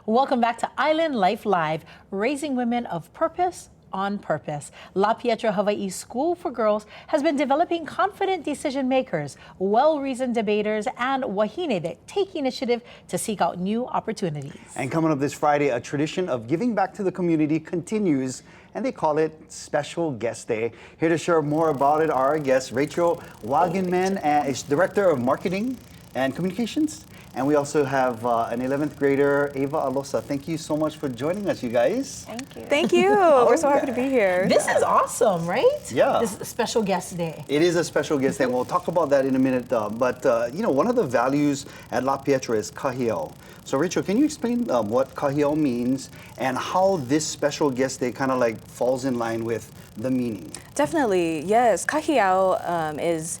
Welcome back to Island Life Live, raising women of purpose on purpose. La Pietra Hawaii School for Girls has been developing confident decision makers, well-reasoned debaters, and wahine that take initiative to seek out new opportunities. And coming up this Friday, a tradition of giving back to the community continues, and they call it Special Guest Day. Here to share more about it are our guest, Rachel Wagenman, is Director of Marketing and Communications. And we also have an 11th grader, Ava Alosa. Thank you so much for joining us, you guys. Thank you. Thank you. We're so happy to be here. This is awesome, right? Yeah. This is a special guest day. It is a special guest day. We'll talk about that in a minute. But one of the values at La Pietra is kahiao. So Rachel, can you explain what kahiao means and how this special guest day kind of like falls in line with the meaning? Definitely, yes. Kahiao is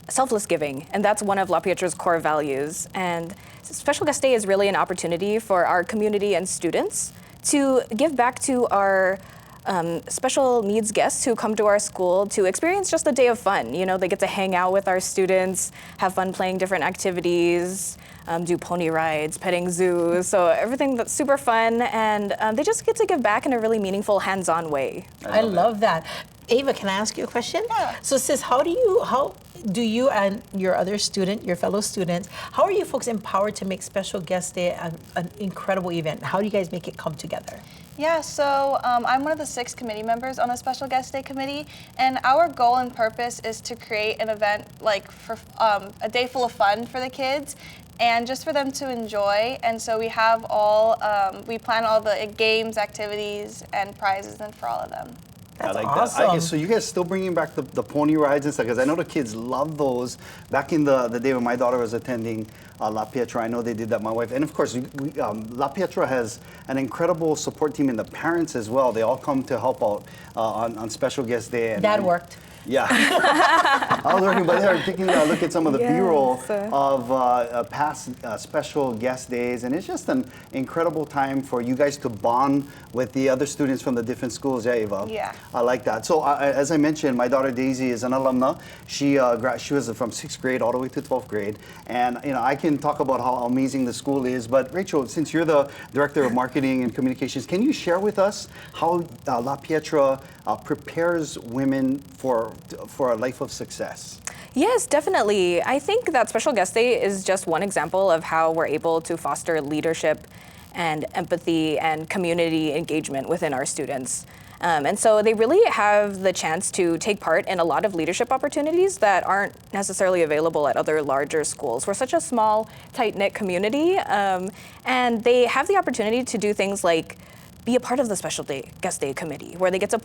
selfless giving, and that's one of La Pietra's core values. And Special Guest Day is really an opportunity for our community and students to give back to our special needs guests who come to our school to experience just a day of fun. You know, they get to hang out with our students, have fun playing different activities, do pony rides, petting zoos, so everything that's super fun, and they just get to give back in a really meaningful, hands-on way. I love that. Ava, can I ask you a question? Yeah. So sis, how do you and your other student, your fellow students, how are you folks empowered to make Special Guest Day an incredible event? How do you guys make it come together? Yeah, so I'm one of the 6 committee members on the Special Guest Day Committee, and our goal and purpose is to create an event like for a day full of fun for the kids and just for them to enjoy. And so we have we plan all the games, activities, and prizes and for all of them. That's I like awesome. that. So you guys still bringing back the pony rides and stuff? Because I know the kids love those. Back in the day when my daughter was attending La Pietra, I know they did that, my wife. And of course, La Pietra has an incredible support team and the parents as well. They all come to help out on Special Guest Day. Dad worked. Yeah. I was working, but they're taking a look at some of the B-roll Yes. of past special guest days, and it's just an incredible time for you guys to bond with the other students from the different schools. Yeah, Eva? Yeah. I like that. So as I mentioned, my daughter Daisy is an alumna. She was from 6th grade all the way to 12th grade, and I can talk about how amazing the school is. But Rachel, since you're the Director of Marketing and Communications, can you share with us how La Pietra prepares women for a life of success? Yes, definitely. I think that Special Guest Day is just one example of how we're able to foster leadership and empathy and community engagement within our students. And so they really have the chance to take part in a lot of leadership opportunities that aren't necessarily available at other larger schools. We're such a small, tight-knit community, and they have the opportunity to do things like be a part of the Special Guest Day Committee, where they get to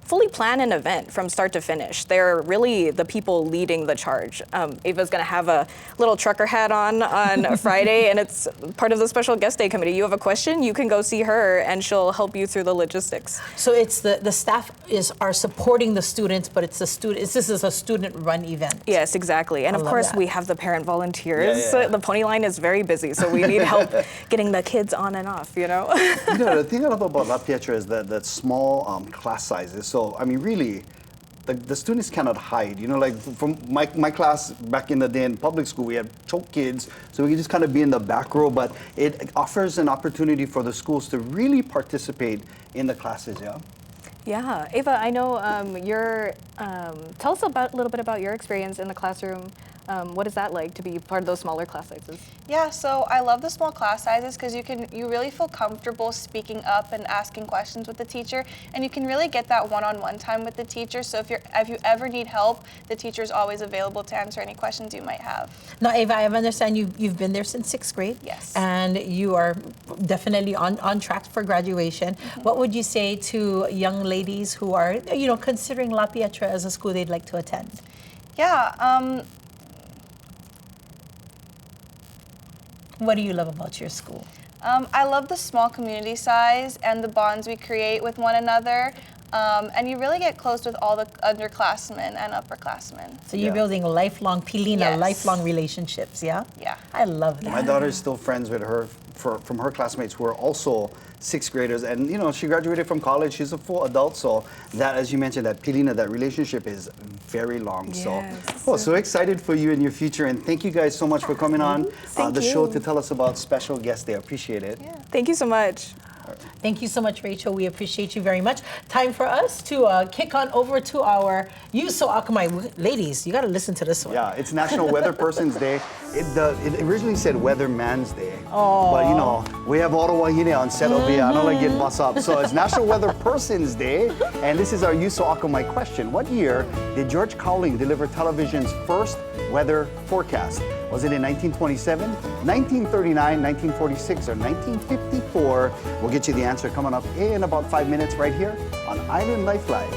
fully plan an event from start to finish. They're really the people leading the charge. Ava's gonna have a little trucker hat on Friday, and it's part of the Special Guest Day Committee. You have a question, you can go see her, and she'll help you through the logistics. So it's the staff are supporting the students, but it's this is a student-run event. Yes, exactly. And of love course, that. we have the parent volunteers. Yeah, yeah. The pony line is very busy, so we need help getting the kids on and off, The thing I love about La Pietra is that small class sizes. So, I mean, really, the students cannot hide. Like from my class back in the day in public school, we had choke kids, so we could just kind of be in the back row, but it offers an opportunity for the schools to really participate in the classes, yeah? Yeah, Ava, I know tell us a little bit about your experience in the classroom. What is that like to be part of those smaller class sizes? Yeah, so I love the small class sizes because you really feel comfortable speaking up and asking questions with the teacher, and you can really get that one-on-one time with the teacher. So if you ever need help, the teacher is always available to answer any questions you might have. Now, Ava, I understand you've been there since 6th grade. Yes. And you are definitely on track for graduation. Mm-hmm. What would you say to young ladies who are, considering La Pietra as a school they'd like to attend? Yeah. What do you love about your school? I love the small community size and the bonds we create with one another. and you really get close with all the underclassmen and upperclassmen. So you're Yeah. building lifelong, Pilina, Yes. lifelong relationships, yeah? Yeah. I love that. My daughter is still friends with her from her classmates who are also sixth graders, and she graduated from college. She's a full adult, so that, as you mentioned, that Pilina, that relationship is very long. Yes. So excited for you in your future, and thank you guys so much for coming on Thank the show you. to tell us about Special Guest Day. I appreciate it. Yeah. Thank you so much. Thank you so much, Rachel. We appreciate you very much. Time for us to kick on over to our Yuso Akamai. Ladies, you got to listen to this one. Yeah, it's National Weather Person's Day. It originally said Weatherman's Day. But we have Ottawa Hine on set over here. I don't like get bus up. So it's National Weather Person's Day. And this is our Yuso Akamai question. What year did George Cowling deliver television's first weather forecast? Was it in 1927, 1939, 1946, or 1954? We'll get you the answer coming up in about 5 minutes right here on Island Life Live.